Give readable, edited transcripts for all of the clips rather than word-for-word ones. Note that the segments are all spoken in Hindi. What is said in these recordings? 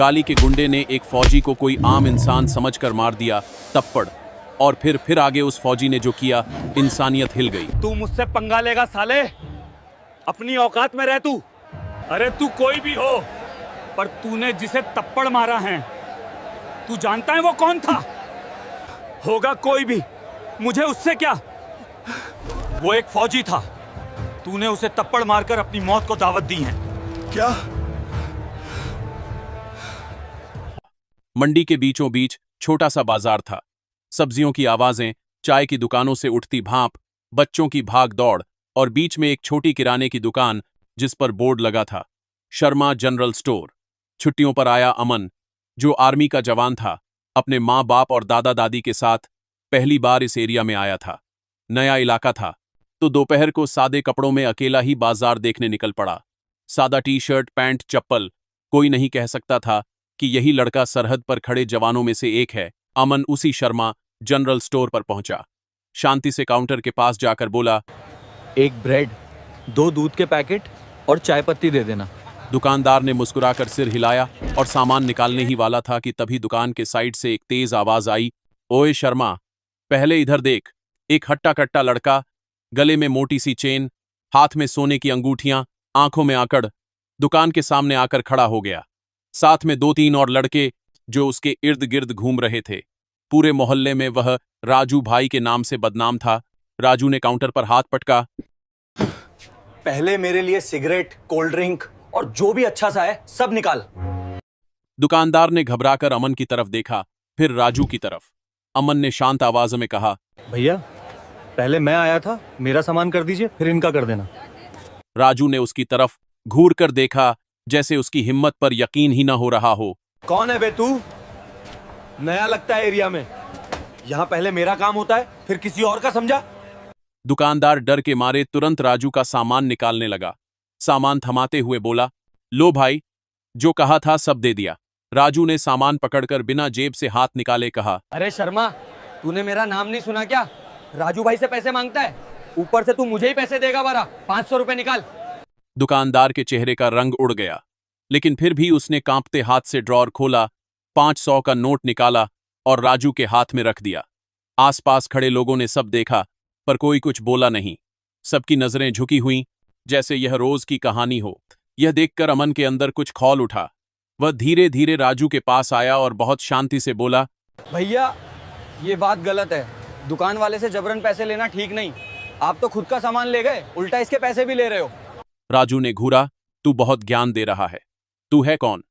गाली के गुंडे ने एक फौजी को कोई आम इंसान समझकर मार दिया तप्पड़, और फिर आगे उस फौजी ने जो किया, इंसानियत हिल गई। तू मुझसे पंगा लेगा साले? अपनी औकात में रह तू। अरे तू कोई भी हो, पर तूने जिसे तप्पड़ मारा है, तू जानता है वो कौन था? होगा कोई भी, मुझे उससे क्या। वो एक फौजी था। तूने उसे तप्पड़ मारकर अपनी मौत को दावत दी है। क्या? मंडी के बीचों बीच छोटा सा बाजार था। सब्जियों की आवाजें, चाय की दुकानों से उठती भाप, बच्चों की भाग दौड़, और बीच में एक छोटी किराने की दुकान जिस पर बोर्ड लगा था, शर्मा जनरल स्टोर। छुट्टियों पर आया अमन, जो आर्मी का जवान था, अपने माँ बाप और दादा दादी के साथ पहली बार इस एरिया में आया था। नया इलाका था, तो दोपहर को सादे कपड़ों में अकेला ही बाजार देखने निकल पड़ा। सादा टी शर्ट, पैंट, चप्पल। कोई नहीं कह सकता था कि यही लड़का सरहद पर खड़े जवानों में से एक है। अमन उसी शर्मा जनरल स्टोर पर पहुंचा। शांति से काउंटर के पास जाकर बोला, एक ब्रेड, 2 दूध के पैकेट और चाय पत्ती दे देना। दुकानदार ने मुस्कुराकर सिर हिलाया और सामान निकालने ही वाला था कि तभी दुकान के साइड से एक तेज आवाज आई, ओए शर्मा, पहले इधर देख। एक हट्टा कट्टा लड़का, गले में मोटी सी चेन, हाथ में सोने की अंगूठियां, आंखों में आकड़, दुकान के सामने आकर खड़ा हो गया। साथ में 2-3 और लड़के जो उसके इर्द गिर्द घूम रहे थे। पूरे मोहल्ले में वह राजू भाई के नाम से बदनाम था। राजू ने काउंटर पर हाथ पटका। पहले मेरे लिए सिगरेट, कोल्ड ड्रिंक और जो भी अच्छा सा है सब निकाल। दुकानदार ने घबराकर अमन की तरफ देखा, फिर राजू की तरफ। अमन ने शांत आवाज में कहा, भैया, पहले मैं आया था, मेरा सामान कर दीजिए, फिर इनका कर देना। राजू ने उसकी तरफ घूर कर देखा, जैसे उसकी हिम्मत पर यकीन ही न हो रहा हो। कौन है बे तू? नया लगता है एरिया में। यहाँ पहले मेरा काम होता है, फिर किसी और का, समझा? दुकानदार डर के मारे तुरंत राजू का सामान निकालने लगा। सामान थमाते हुए बोला, लो भाई, जो कहा था सब दे दिया। राजू ने सामान पकड़कर बिना जेब से हाथ निकाले कहा, अरे शर्मा, तूने मेरा नाम नहीं सुना क्या? राजू भाई से पैसे मांगता है, ऊपर से तू मुझे ही पैसे देगा। बारा 500 रुपए निकाल। दुकानदार के चेहरे का रंग उड़ गया, लेकिन फिर भी उसने कांपते हाथ से ड्रॉर खोला, 500 का नोट निकाला और राजू के हाथ में रख दिया। आसपास खड़े लोगों ने सब देखा, पर कोई कुछ बोला नहीं। सबकी नजरें झुकी हुईं, जैसे यह रोज की कहानी हो। यह देखकर अमन के अंदर कुछ खौल उठा। वह धीरे धीरे राजू के पास आया और बहुत शांति से बोला, भैया, ये बात गलत है। दुकान वाले से जबरन पैसे लेना ठीक नहीं। आप तो खुद का सामान ले गए, उल्टा इसके पैसे भी ले रहे हो। राजू ने घूरा, तू बहुत ज्ञान दे रहा है। तू है कौन?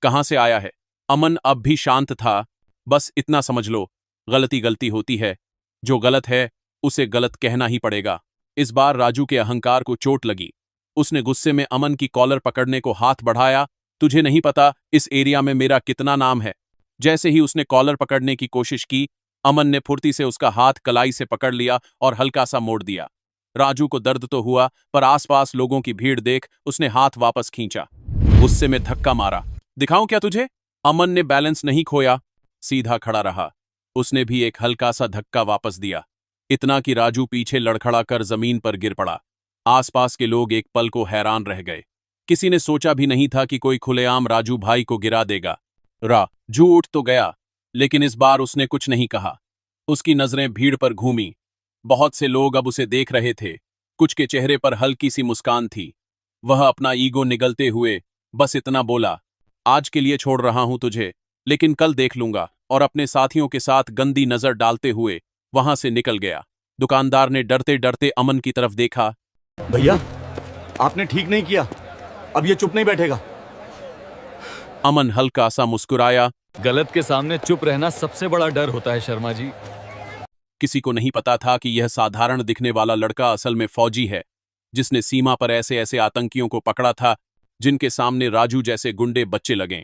कहां से आया है? अमन अब भी शांत था। बस इतना समझ लो, गलती गलती होती है। जो गलत है उसे गलत कहना ही पड़ेगा। इस बार राजू के अहंकार को चोट लगी। उसने गुस्से में अमन की कॉलर पकड़ने को हाथ बढ़ाया। तुझे नहीं पता इस एरिया में मेरा कितना नाम है। जैसे ही उसने कॉलर पकड़ने की कोशिश की, अमन ने फुर्ती से उसका हाथ कलाई से पकड़ लिया और हल्का सा मोड़ दिया। राजू को दर्द तो हुआ, पर आसपास लोगों की भीड़ देख उसने हाथ वापस खींचा। गुस्से में धक्का मारा। दिखाऊं क्या तुझे? अमन ने बैलेंस नहीं खोया, सीधा खड़ा रहा। उसने भी एक हल्का सा धक्का वापस दिया, इतना कि राजू पीछे लड़खड़ा कर जमीन पर गिर पड़ा। आसपास के लोग एक पल को हैरान रह गए। किसी ने सोचा भी नहीं था कि कोई खुलेआम राजू भाई को गिरा देगा। राजू उठ तो गया, लेकिन इस बार उसने कुछ नहीं कहा। उसकी नजरें भीड़ पर घूमी। बहुत से लोग अब उसे देख रहे थे। कुछ के चेहरे पर हल्की सी मुस्कान थी। वह अपना ईगो निगलते हुए बस इतना बोला, आज के लिए छोड़ रहा हूं तुझे, लेकिन कल देख लूंगा, और अपने साथियों के साथ गंदी नजर डालते हुए वहां से निकल गया। दुकानदार ने डरते डरते अमन की तरफ देखा। भैया, आपने ठीक नहीं किया, अब ये चुप नहीं बैठेगा। अमन हल्का सा मुस्कुराया। गलत के सामने चुप रहना सबसे बड़ा डर होता है शर्मा जी। किसी को नहीं पता था कि यह साधारण दिखने वाला लड़का असल में फौजी है, जिसने सीमा पर ऐसे ऐसे आतंकियों को पकड़ा था जिनके सामने राजू जैसे गुंडे बच्चे लगें।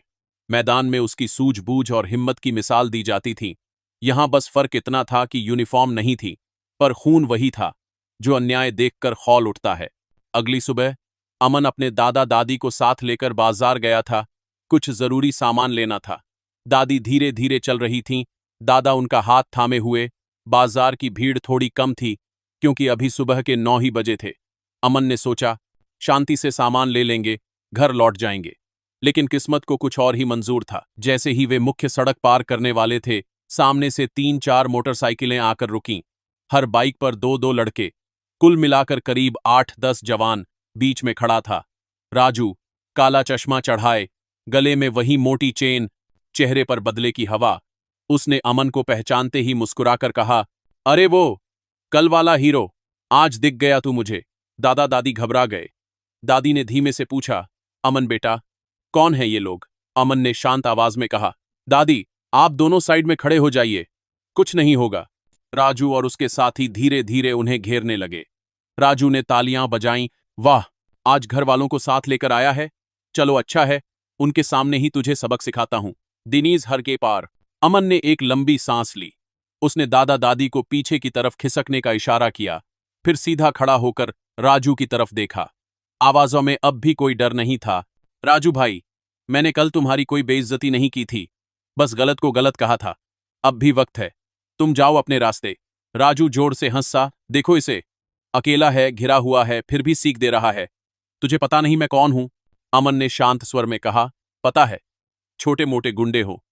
मैदान में उसकी सूझबूझ और हिम्मत की मिसाल दी जाती थी। यहां बस फर्क इतना था कि यूनिफॉर्म नहीं थी, पर खून वही था जो अन्याय देखकर खौल उठता है। अगली सुबह अमन अपने दादा दादी को साथ लेकर बाजार गया था। कुछ जरूरी सामान लेना था। दादी धीरे धीरे चल रही थीं, दादा उनका हाथ थामे हुए। बाजार की भीड़ थोड़ी कम थी, क्योंकि अभी सुबह के 9 ही बजे थे। अमन ने सोचा, शांति से सामान ले लेंगे, घर लौट जाएंगे। लेकिन किस्मत को कुछ और ही मंजूर था। जैसे ही वे मुख्य सड़क पार करने वाले थे, सामने से 3-4 मोटरसाइकिलें आकर रुकीं। हर बाइक पर 2-2 लड़के, कुल मिलाकर करीब 8-10 जवान। बीच में खड़ा था राजू, काला चश्मा चढ़ाए, गले में वही मोटी चेन, चेहरे पर बदले की हवा। उसने अमन को पहचानते ही मुस्कुराकर कहा, अरे वो कल वाला हीरो, आज दिख गया तू मुझे। दादा दादी घबरा गए। दादी ने धीमे से पूछा, अमन बेटा, कौन है ये लोग? अमन ने शांत आवाज में कहा, दादी आप दोनों साइड में खड़े हो जाइए, कुछ नहीं होगा। राजू और उसके साथी धीरे धीरे उन्हें घेरने लगे। राजू ने तालियां बजाईं, वाह, आज घर वालों को साथ लेकर आया है। चलो अच्छा है, उनके सामने ही तुझे सबक सिखाता हूं। दिनीज हर के पार। अमन ने एक लंबी सांस ली। उसने दादा दादी को पीछे की तरफ खिसकने का इशारा किया, फिर सीधा खड़ा होकर राजू की तरफ देखा। आवाजों में अब भी कोई डर नहीं था। राजू भाई, मैंने कल तुम्हारी कोई बेइज्जती नहीं की थी, बस गलत को गलत कहा था। अब भी वक्त है, तुम जाओ अपने रास्ते। राजू जोर से हंसा, देखो इसे, अकेला है, घिरा हुआ है, फिर भी सीख दे रहा है। तुझे पता नहीं मैं कौन हूं? अमन ने शांत स्वर में कहा, पता है, छोटे मोटे गुंडे हो,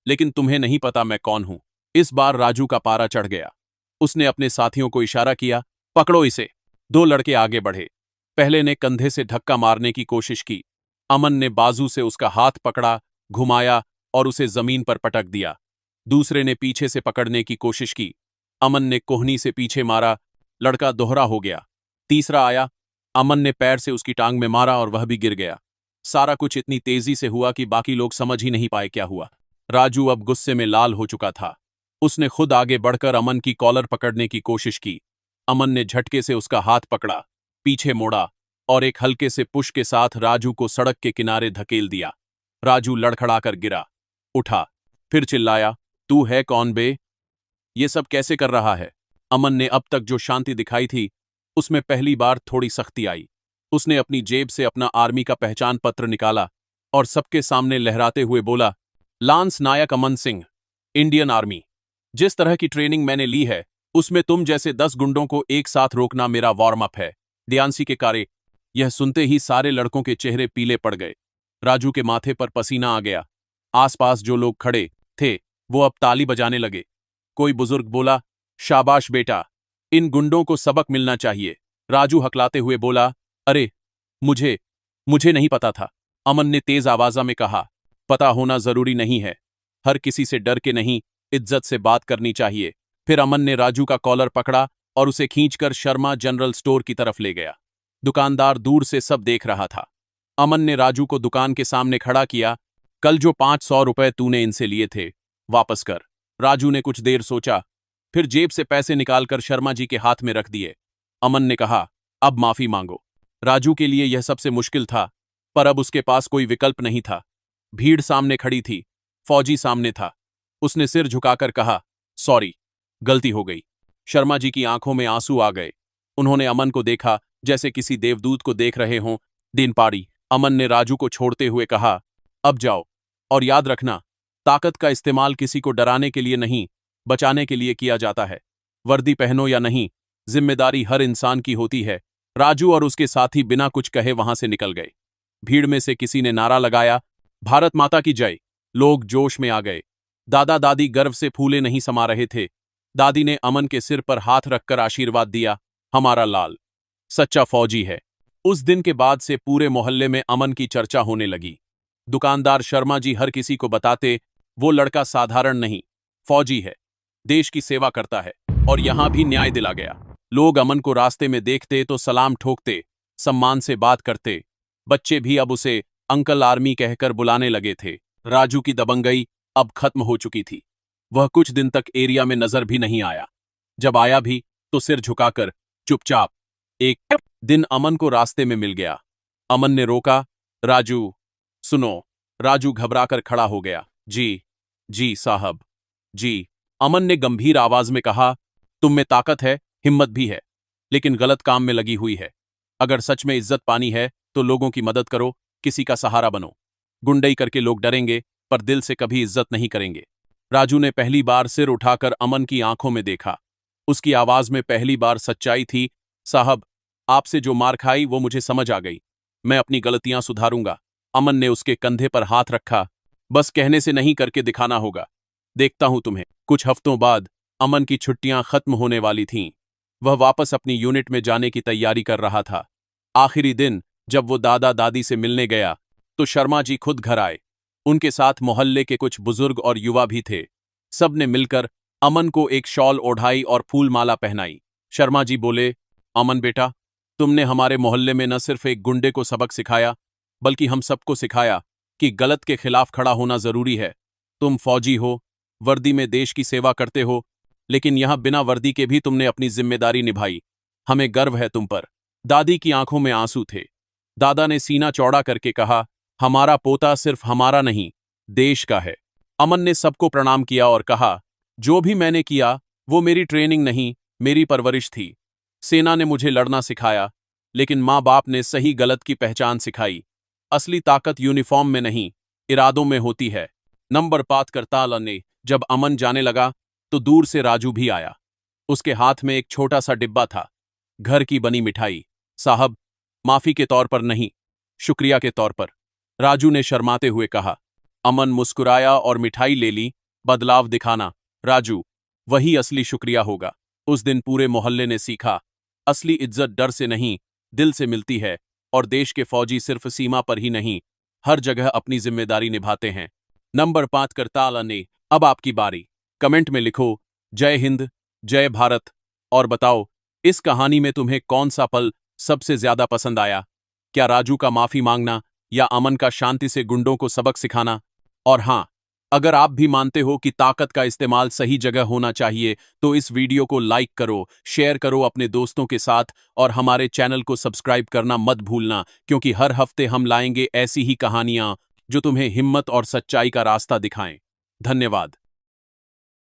लेकिन तुम्हें नहीं पता मैं कौन हूं। इस बार राजू का पारा चढ़ गया। उसने अपने साथियों को इशारा किया, पकड़ो इसे। 2 लड़के आगे बढ़े। पहले ने कंधे से धक्का मारने की कोशिश की। अमन ने बाजू से उसका हाथ पकड़ा, घुमाया और उसे जमीन पर पटक दिया। दूसरे ने पीछे से पकड़ने की कोशिश की। अमन ने कोहनी से पीछे मारा, लड़का दोहरा हो गया। तीसरा आया, अमन ने पैर से उसकी टांग में मारा और वह भी गिर गया। सारा कुछ इतनी तेजी से हुआ कि बाकी लोग समझ ही नहीं पाए क्या हुआ। राजू अब गुस्से में लाल हो चुका था। उसने खुद आगे बढ़कर अमन की कॉलर पकड़ने की कोशिश की। अमन ने झटके से उसका हाथ पकड़ा, पीछे मोड़ा और एक हल्के से पुश के साथ राजू को सड़क के किनारे धकेल दिया। राजू लड़खड़ाकर गिरा, उठा, फिर चिल्लाया, तू है कौन बे? ये सब कैसे कर रहा है? अमन ने अब तक जो शांति दिखाई थी, उसमें पहली बार थोड़ी सख्ती आई। उसने अपनी जेब से अपना आर्मी का पहचान पत्र निकाला और सबके सामने लहराते हुए बोला, लांस नायक अमन सिंह, इंडियन आर्मी। जिस तरह की ट्रेनिंग मैंने ली है, उसमें तुम जैसे 10 गुंडों को एक साथ रोकना मेरा वार्म अप है। ध्यानसी के कार्य। यह सुनते ही सारे लड़कों के चेहरे पीले पड़ गए। राजू के माथे पर पसीना आ गया। आसपास जो लोग खड़े थे, वो अब ताली बजाने लगे। कोई बुजुर्ग बोला, शाबाश बेटा, इन गुंडों को सबक मिलना चाहिए। राजू हकलाते हुए बोला, अरे मुझे मुझे नहीं पता था। अमन ने तेज आवाजा में कहा, पता होना जरूरी नहीं है, हर किसी से डर के नहीं, इज्जत से बात करनी चाहिए। फिर अमन ने राजू का कॉलर पकड़ा और उसे खींचकर शर्मा जनरल स्टोर की तरफ ले गया। दुकानदार दूर से सब देख रहा था। अमन ने राजू को दुकान के सामने खड़ा किया, कल जो 500 रुपए तूने इनसे लिए थे, वापस कर। राजू ने कुछ देर सोचा, फिर जेब से पैसे निकालकर शर्मा जी के हाथ में रख दिए। अमन ने कहा, अब माफी मांगो। राजू के लिए यह सबसे मुश्किल था, पर अब उसके पास कोई विकल्प नहीं था। भीड़ सामने खड़ी थी, फौजी सामने था। उसने सिर झुकाकर कहा, सॉरी, गलती हो गई। शर्मा जी की आंखों में आंसू आ गए। उन्होंने अमन को देखा जैसे किसी देवदूत को देख रहे हों। दिन पारी। अमन ने राजू को छोड़ते हुए कहा, अब जाओ, और याद रखना, ताकत का इस्तेमाल किसी को डराने के लिए नहीं, बचाने के लिए किया जाता है। वर्दी पहनो या नहीं, जिम्मेदारी हर इंसान की होती है। राजू और उसके साथी बिना कुछ कहे वहां से निकल गए। भीड़ में से किसी ने नारा लगाया, भारत माता की जय। लोग जोश में आ गए। दादा दादी गर्व से फूले नहीं समा रहे थे। दादी ने अमन के सिर पर हाथ रखकर आशीर्वाद दिया, हमारा लाल सच्चा फौजी है। उस दिन के बाद से पूरे मोहल्ले में अमन की चर्चा होने लगी। दुकानदार शर्मा जी हर किसी को बताते, वो लड़का साधारण नहीं, फौजी है, देश की सेवा करता है। और यहां भी न्याय दिला गया। लोग अमन को रास्ते में देखते तो सलाम ठोकते, सम्मान से बात करते। बच्चे भी अब उसे अंकल आर्मी कहकर बुलाने लगे थे। राजू की दबंगई अब खत्म हो चुकी थी। वह कुछ दिन तक एरिया में नजर भी नहीं आया। जब आया भी तो सिर झुकाकर चुपचाप। एक दिन अमन को रास्ते में मिल गया। अमन ने रोका, राजू सुनो। राजू घबराकर खड़ा हो गया। जी साहब, जी। अमन ने गंभीर आवाज में कहा, तुम में ताकत है, हिम्मत भी है, लेकिन गलत काम में लगी हुई है। अगर सच में इज्जत पानी है तो लोगों की मदद करो, किसी का सहारा बनो। गुंडई करके लोग डरेंगे, पर दिल से कभी इज्जत नहीं करेंगे। राजू ने पहली बार सिर उठाकर अमन की आंखों में देखा। उसकी आवाज में पहली बार सच्चाई थी। साहब, आपसे जो मार खाई वो मुझे समझ आ गई। मैं अपनी गलतियां सुधारूंगा। अमन ने उसके कंधे पर हाथ रखा। बस कहने से नहीं, करके दिखाना होगा। देखता हूं तुम्हें। कुछ हफ्तों बाद अमन की छुट्टियां खत्म होने वाली थीं। वह वापस अपनी यूनिट में जाने की तैयारी कर रहा था। आखिरी दिन जब वो दादा दादी से मिलने गया तो शर्मा जी खुद घर आए। उनके साथ मोहल्ले के कुछ बुजुर्ग और युवा भी थे। सब ने मिलकर अमन को एक शॉल ओढ़ाई और फूल माला पहनाई। शर्मा जी बोले, अमन बेटा, तुमने हमारे मोहल्ले में न सिर्फ एक गुंडे को सबक सिखाया, बल्कि हम सबको सिखाया कि गलत के खिलाफ खड़ा होना जरूरी है। तुम फौजी हो, वर्दी में देश की सेवा करते हो, लेकिन यहां बिना वर्दी के भी तुमने अपनी जिम्मेदारी निभाई। हमें गर्व है तुम पर। दादी की आंखों में आंसू थे। दादा ने सीना चौड़ा करके कहा, हमारा पोता सिर्फ हमारा नहीं, देश का है। अमन ने सबको प्रणाम किया और कहा, जो भी मैंने किया वो मेरी ट्रेनिंग नहीं, मेरी परवरिश थी। सेना ने मुझे लड़ना सिखाया, लेकिन माँ बाप ने सही गलत की पहचान सिखाई। असली ताकत यूनिफॉर्म में नहीं, इरादों में होती है। नंबर बात करता ने जब अमन जाने लगा तो दूर से राजू भी आया। उसके हाथ में एक छोटा सा डिब्बा था, घर की बनी मिठाई। साहब, माफी के तौर पर नहीं, शुक्रिया के तौर पर, राजू ने शर्माते हुए कहा। अमन मुस्कुराया और मिठाई ले ली। बदलाव दिखाना, राजू, वही असली शुक्रिया होगा। उस दिन पूरे मोहल्ले ने सीखा, असली इज्जत डर से नहीं, दिल से मिलती है। और देश के फौजी सिर्फ सीमा पर ही नहीं, हर जगह अपनी जिम्मेदारी निभाते हैं। नंबर 5 करताल ने, अब आपकी बारी। कमेंट में लिखो, जय हिंद, जय भारत, और बताओ इस कहानी में तुम्हें कौन सा पल सबसे ज्यादा पसंद आया। क्या राजू का माफी मांगना या अमन का शांति से गुंडों को सबक सिखाना? और हां, अगर आप भी मानते हो कि ताकत का इस्तेमाल सही जगह होना चाहिए तो इस वीडियो को लाइक करो, शेयर करो अपने दोस्तों के साथ, और हमारे चैनल को सब्सक्राइब करना मत भूलना, क्योंकि हर हफ्ते हम लाएंगे ऐसी ही कहानियां जो तुम्हें हिम्मत और सच्चाई का रास्ता दिखाएं। धन्यवाद।